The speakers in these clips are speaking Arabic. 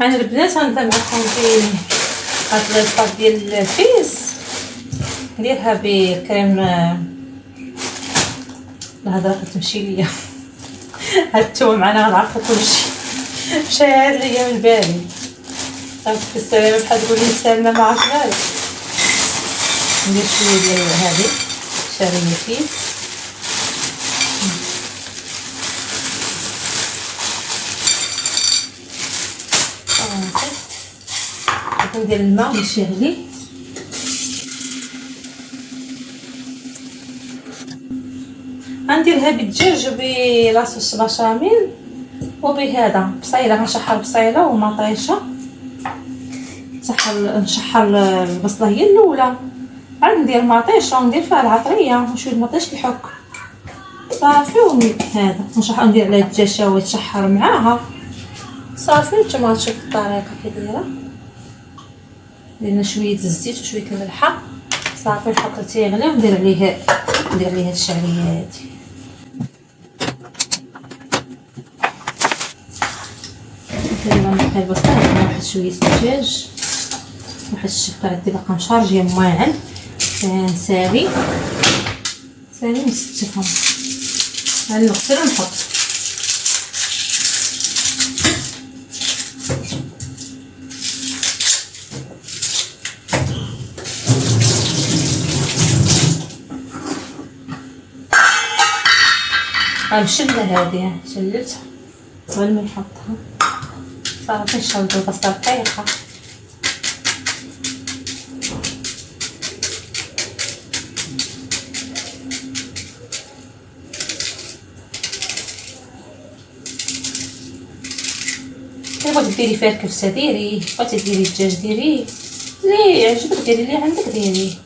انا البنات غنبدا معكم هاد الباط ديال الفيس، نديرها بكريم. الهضره كتمشي ليا. هاد التوم معنا غنعرفو كلشي. مشى ليا من بالي. صافي السلامه بحال تقولي نسالنا ما عرفت مالك. ندير شويه ديال هادي شعريه فيس. ندير الماء باش يغلي. غنديرها بالدجاج وبلاصوص بشاميل وبهذا بصيله. غنشحر بصيله ومطيشه، نشحر البصله هي الاولى، عاد ندير مطيشه وندير فيها العطريه وشويه المطيش الحك صافي. هذا نشحر ندير على الدجاج شويه تشحر معاها صافي. نتوما تشوفوا الطريقه كي دايره. درنا شويه الزيت وشويه الملحه صافي. نحط تيغلي وندير عليه الشعريه هادي. دابا نقي البصله، درنا واحد شويه الدجاج، واحد الشبكه عندي باقا مشارجيه ماعن نساوي نستفهم. غنغسل ونحط. غنشلها هادي، شللتها قبل ما نحطها صافي. نشرب البصله رقيقه. بغيتي ديري فيها الكبسه ديري، بغيتي ديري الدجاج ديري، اللي يعجبك ديري، اللي عندك ديري.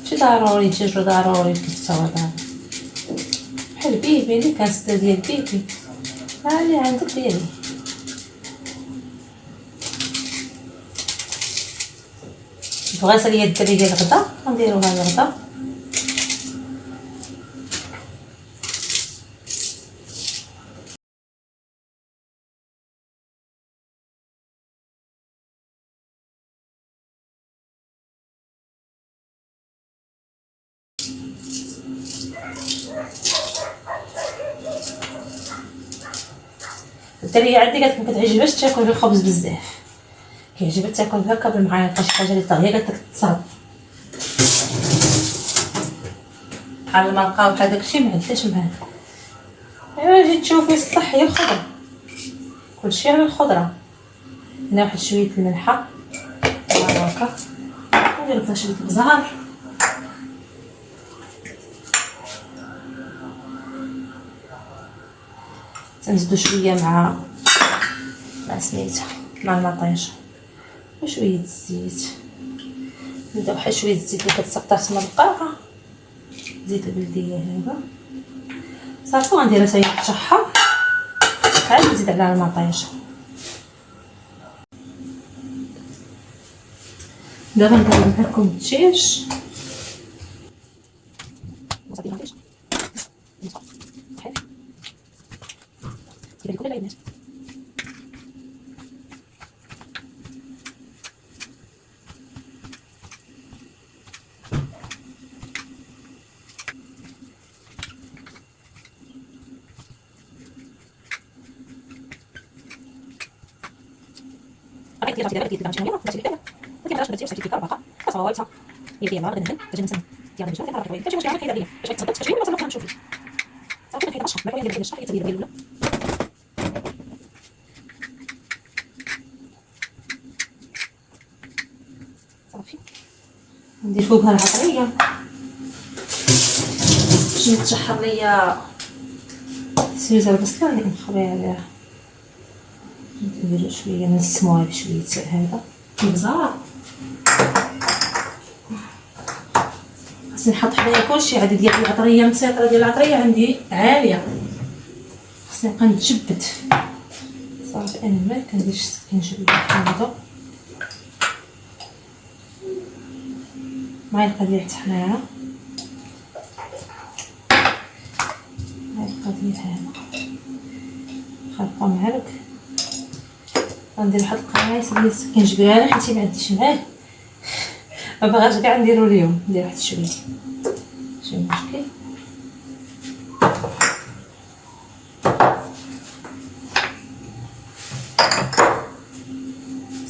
ماشي ضروري الدجاج ولا ضروري الكبسه ولا ضروري. بحال البيبي اللي كنسدا ديال البيبي، اللي عندك ديري. بغات ليا الدريه الغدا غنديروها الغدا. الدريه عندي قالت ما كتعجبهاش تاكل الخبز بزاف، كيعجبها تاكل هكا بالمعيطه، شي حاجه اللي طاغيه قالت لك تصاب بحال المرقه وبحال داكشي ما عندهاش معاه. ايوا جيت تشوفي الصح هي الخضره، كلشي على الخضره. هنا واحد شويه الملحه هكا، ندير فيها شويه البزار، تنزيدو شويه مع سميتها مع المطيشه وشويه الزيت. نبداو بحال شويه الزيت اللي كتسقطات من القاعه، زيت بلديه هذا صافي. غنديرها حتى هي تشحر، عاد نزيد عليها المطيشه. دابا ندير لكم الدجاج. ندير فوقها العطريه باش يتشحر ليا سيوزه البصله اللي نخبي عليها. ندير شويه نسموها بشويه هذا البزار. خصني نحط حدايا كلشي عادي ديال العطريه، المسيطره ديال العطريه عندي عاليه، خصني نبقى نتجبد صافي. انا ما كنديرش السكين جبد هذا معلقه ديال التحميره، معلقه ديال هذا خلطه معلق غندير واحد القريص ديال السكينجبير انا حيت ما عنديش معاه، ما بغاش كاع نديرو اليوم، ندير واحد شويه ماشي مشكل.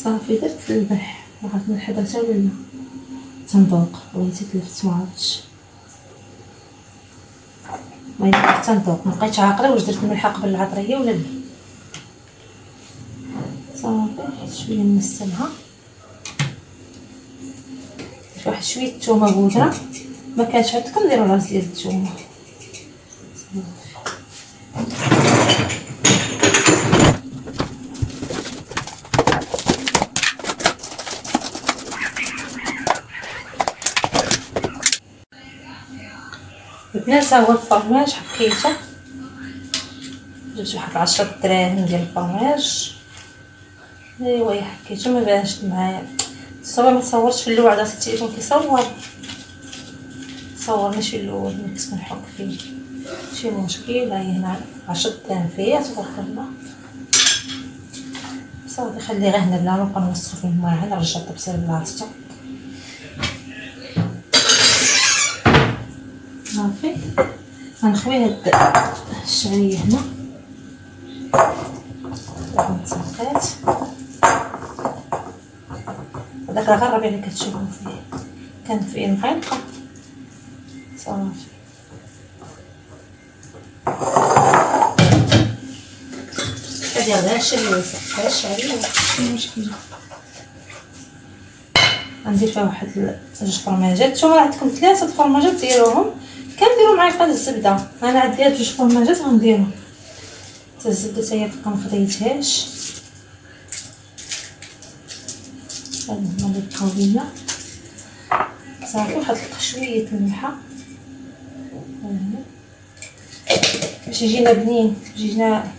صافي درت الملح، ما عرفت الملح درتها ولا لا، تندوق بغيتي تلفت ما عرفتش، المهم حتى ندوق، مبقيتش عاقله واش درت الملح قبل العطريه ولا لا. صافي شويه نسلها، واحد شويه الثومه بودره، ما كانش عندكم نديروا راس ديال الثومه. البنات هو الفرماج حكيته، جبت واحد 10 دراهم ديال الفرماج، ايوا حكيته ما بانش معايا الصور، ما تصورش في الاول، عاد التليفون كيصور صورني في الاول ملي كنت كنحك فيه، ماشي مشكل. هاي هنا 10 دراهم فيها تبارك الله. صافي خليه غير هنا بلا ما نبقى نوسخ فيه الماء، نرجع الطبسيل لبلاصتو. صافي غنخوي هاد الشعريه هنا دابا تصفات، هذاك راه غير الربيع اللي كتشوفو فيه كان فيه مغلقه. صافي كدير غير الشعريه، غير الشعريه ماشي مشكل. غندير فيها واحد 2 فرماجات، نتوما عندكم 3 فرماجات ديروهم، كنديرو معلقه الزبده، انا عندي هاد 2 فرماجات غنديرهم حتى الزبده حتى هي ما خديتهاش. هاد هما القويه. صافي واحد شويه الملحه باش يجينا بنين، باش يجينا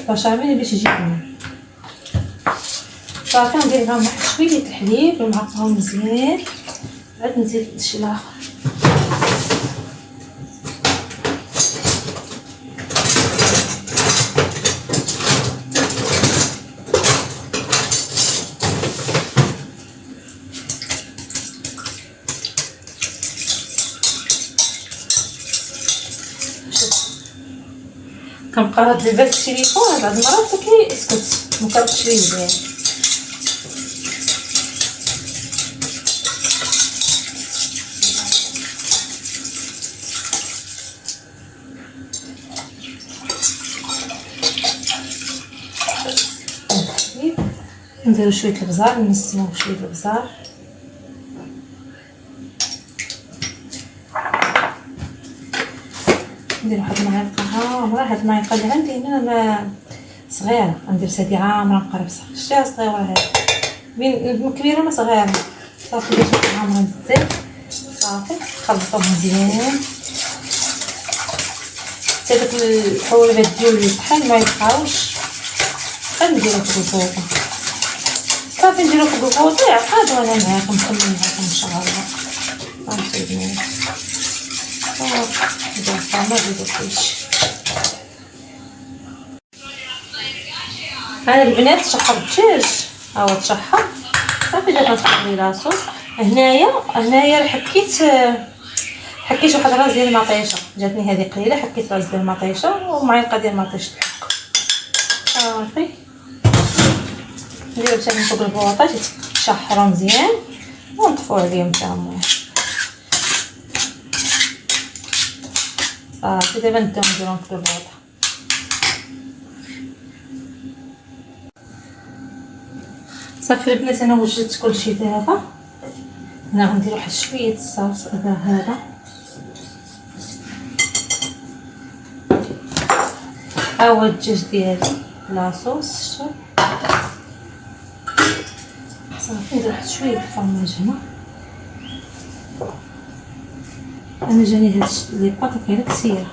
بشاميل باش يجي بنين. صافي ندير لهم واحد شويه الحليب ونعقهم مزيان، عاد نزيد الشي الاخر. كنبقى هاد البال التليفون بعض المرات كيسكت مكربطش ليه مزيان. نديرو شويه البزار، نسمو بشويه البزار، ندير واحد المعلقه عامره. هاد المعلقه اللي عندي هنا ما صغيره، غندير هادي عامره مقربصه، شتيها صغيره هادي بين كبيره ما صغيره. صافي درت واحد عامره بزاف. صافي خلطوه مزيان حتى داك الحويبات ديال الطحين ما يبقاوش، غنديرو في البوطه. صافي نديرو في البوطه عقاد وانا معاكم نكمل معاكم ان شاء الله. غنسيبو صافي ندير الفرماج وداكشي. انا البنات شحر الدجاج ها هو تشحر. صافي درت نخلي راسو. هنايا حكيت واحد راس ديال المطيشه، جاتني هذه قليله، حكيت راس ديال المطيشه ومعلقه ديال مطيشه الحك. صافي نديرو حتى من فوق البواطه تشحروا مزيان ونطفوا عليهم حتى هما. صافي دابا نبداو نديرو في البواطه. صافي البنات انا وجدت كلشي دابا. هنا غندير واحد شويه الصوص هذا ها هو الدجاج ديالي لاصوص. شتو صافي ندير واحد شويه الفرماج هنا. انا جاني هاد لي باط كاينه كثيره.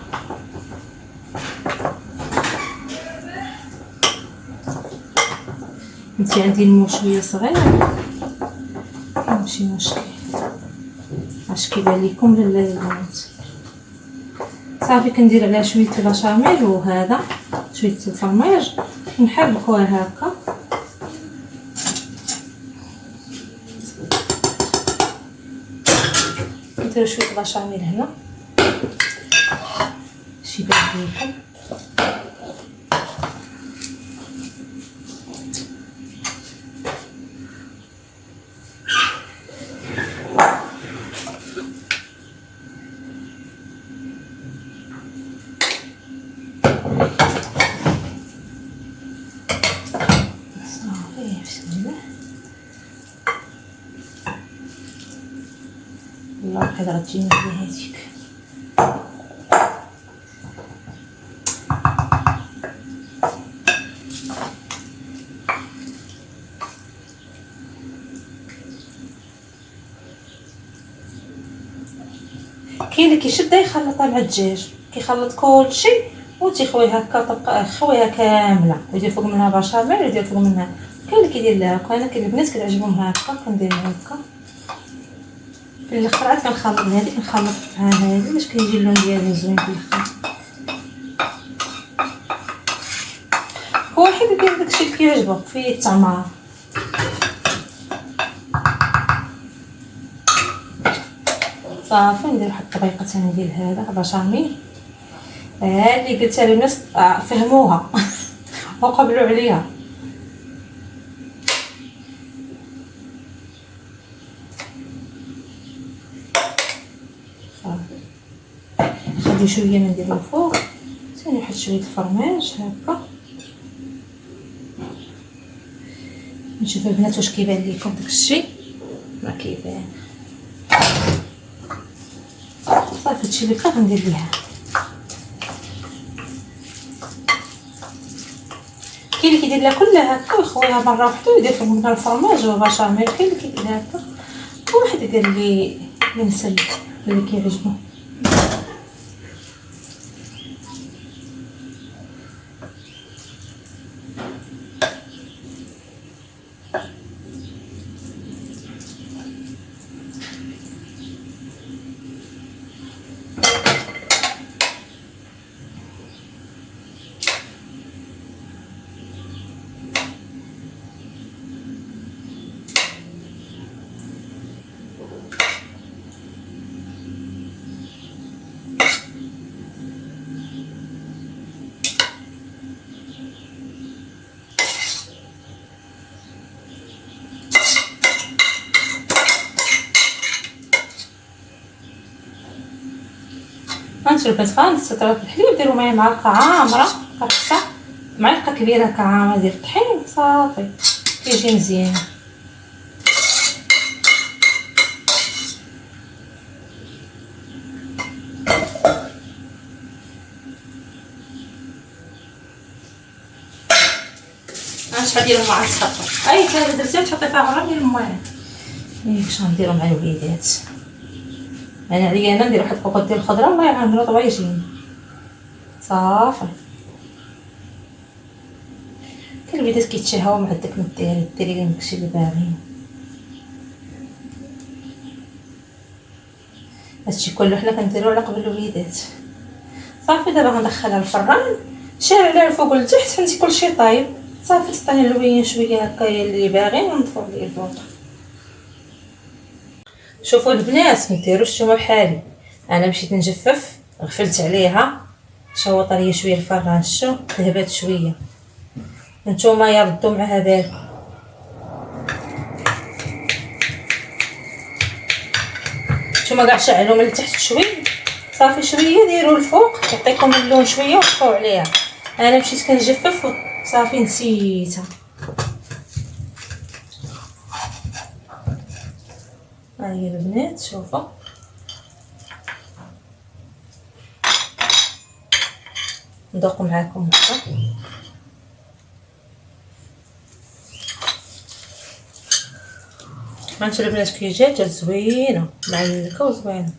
انت عندي المو شويه صغير ماشي مشكل، اش كيبان لكم لا البنات. صافي كندير عليها شويه البشاميل وهذا شويه الفرماج نحركوها هكا. نديرو شويه بشاميل هنا شي بان ليكم. الله بحال غتجيني بها هاديك. كاين اللي كيشدها يخلطها مع الدجاج، كيخلط كلشي وتيخوي هكا طبقه، خويها كامله ويدير فوق منها بشاميل ويدير فوق منها. كاين اللي كيدير لها هكا، انا كاين البنات كتعجبهم هكا كندير هكا. في الاخر عاد كنخلط هذه كنخلط مع هذه باش كيجي اللون ديالها زوين في الاخر. كل واحد يدير داكشي اللي كيعجبو فيه التمر. صافي ندير واحد الطريقه ثانيه ديال هذا بشاميل اللي قلتها للناس فهموها وقبلوا عليها. نخلي شويه نديرو الفوق ثاني واحد شويه الفرماج هكا. نشوف البنات واش كيبان ليكم داكشي. ما كيبان. صافي هادشي اللي بقى غندير ليها. كاين اللي كيدير لها كلها هكا ويخويها مره واحده ويدير فوق منها الفرماج والبشاميل. كاين اللي كيدير هكا وواحد يدير لي المنسل اللي كيعجبو. غنشرب البنات سترات الحليب ديروا معايا معلقه عامره قرصه، معلقه كبيره كعامه ديال الطحين. صافي كيجي مزيان. غنشحال ديالهم مع السكر. اي حاجه درتيها تحطي فيها غير ديال الماء. واش غنديرو مع الوليدات؟ انا عليا انا ندير واحد الكوكوط ديال الخضره الله يعمرو طبعا يجيني. صافي كاين الوليدات كيتشهاو مع داك الديري ديري داكشي اللي باغيين. هادشي كله حنا كنديرو على قبل الوليدات. صافي دابا غندخلها الفران شاعل عليها الفوق والتحت حتى كلشي طايب. صافي تطاني اللوين شويه هكا اللي باغي ونطفو عليه الفوق. شوفوا البنات ما ديروش نتوما بحالي. انا مشيت نجفف غفلت عليها شوط ليا شويه الفران شو ذهبات شويه. نتوما يردوا معها بالكم. نتوما كاع شعلوا من التحت شويه. صافي شويه ديروا الفوق يعطيكم اللون شويه وطفوا عليها. انا مشيت كنجفف صافي نسيتها. ها هي البنات شوفوا ندوق معاكم هكا. هانتو البنات كي جات زوينه معلكه وزوينه.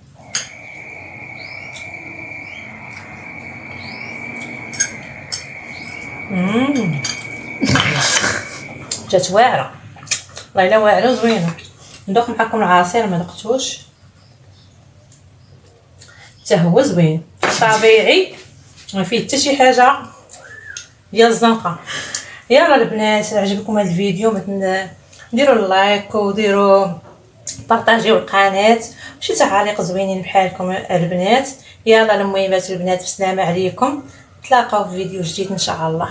جات واعره والله الا واعره وزوينه. ندوق معكم العصير ما دقتوش حتى هو زوين طبيعي ما فيه حتى شي حاجه ديال الزنقه. يلا البنات عجبكم هذا الفيديو ديروا اللايك وديروا بارطاجيو القناه وشي تعاليق زوينين بحالكم البنات. يلا المهمات البنات، بسلامه عليكم، نتلاقاو في فيديو جديد ان شاء الله.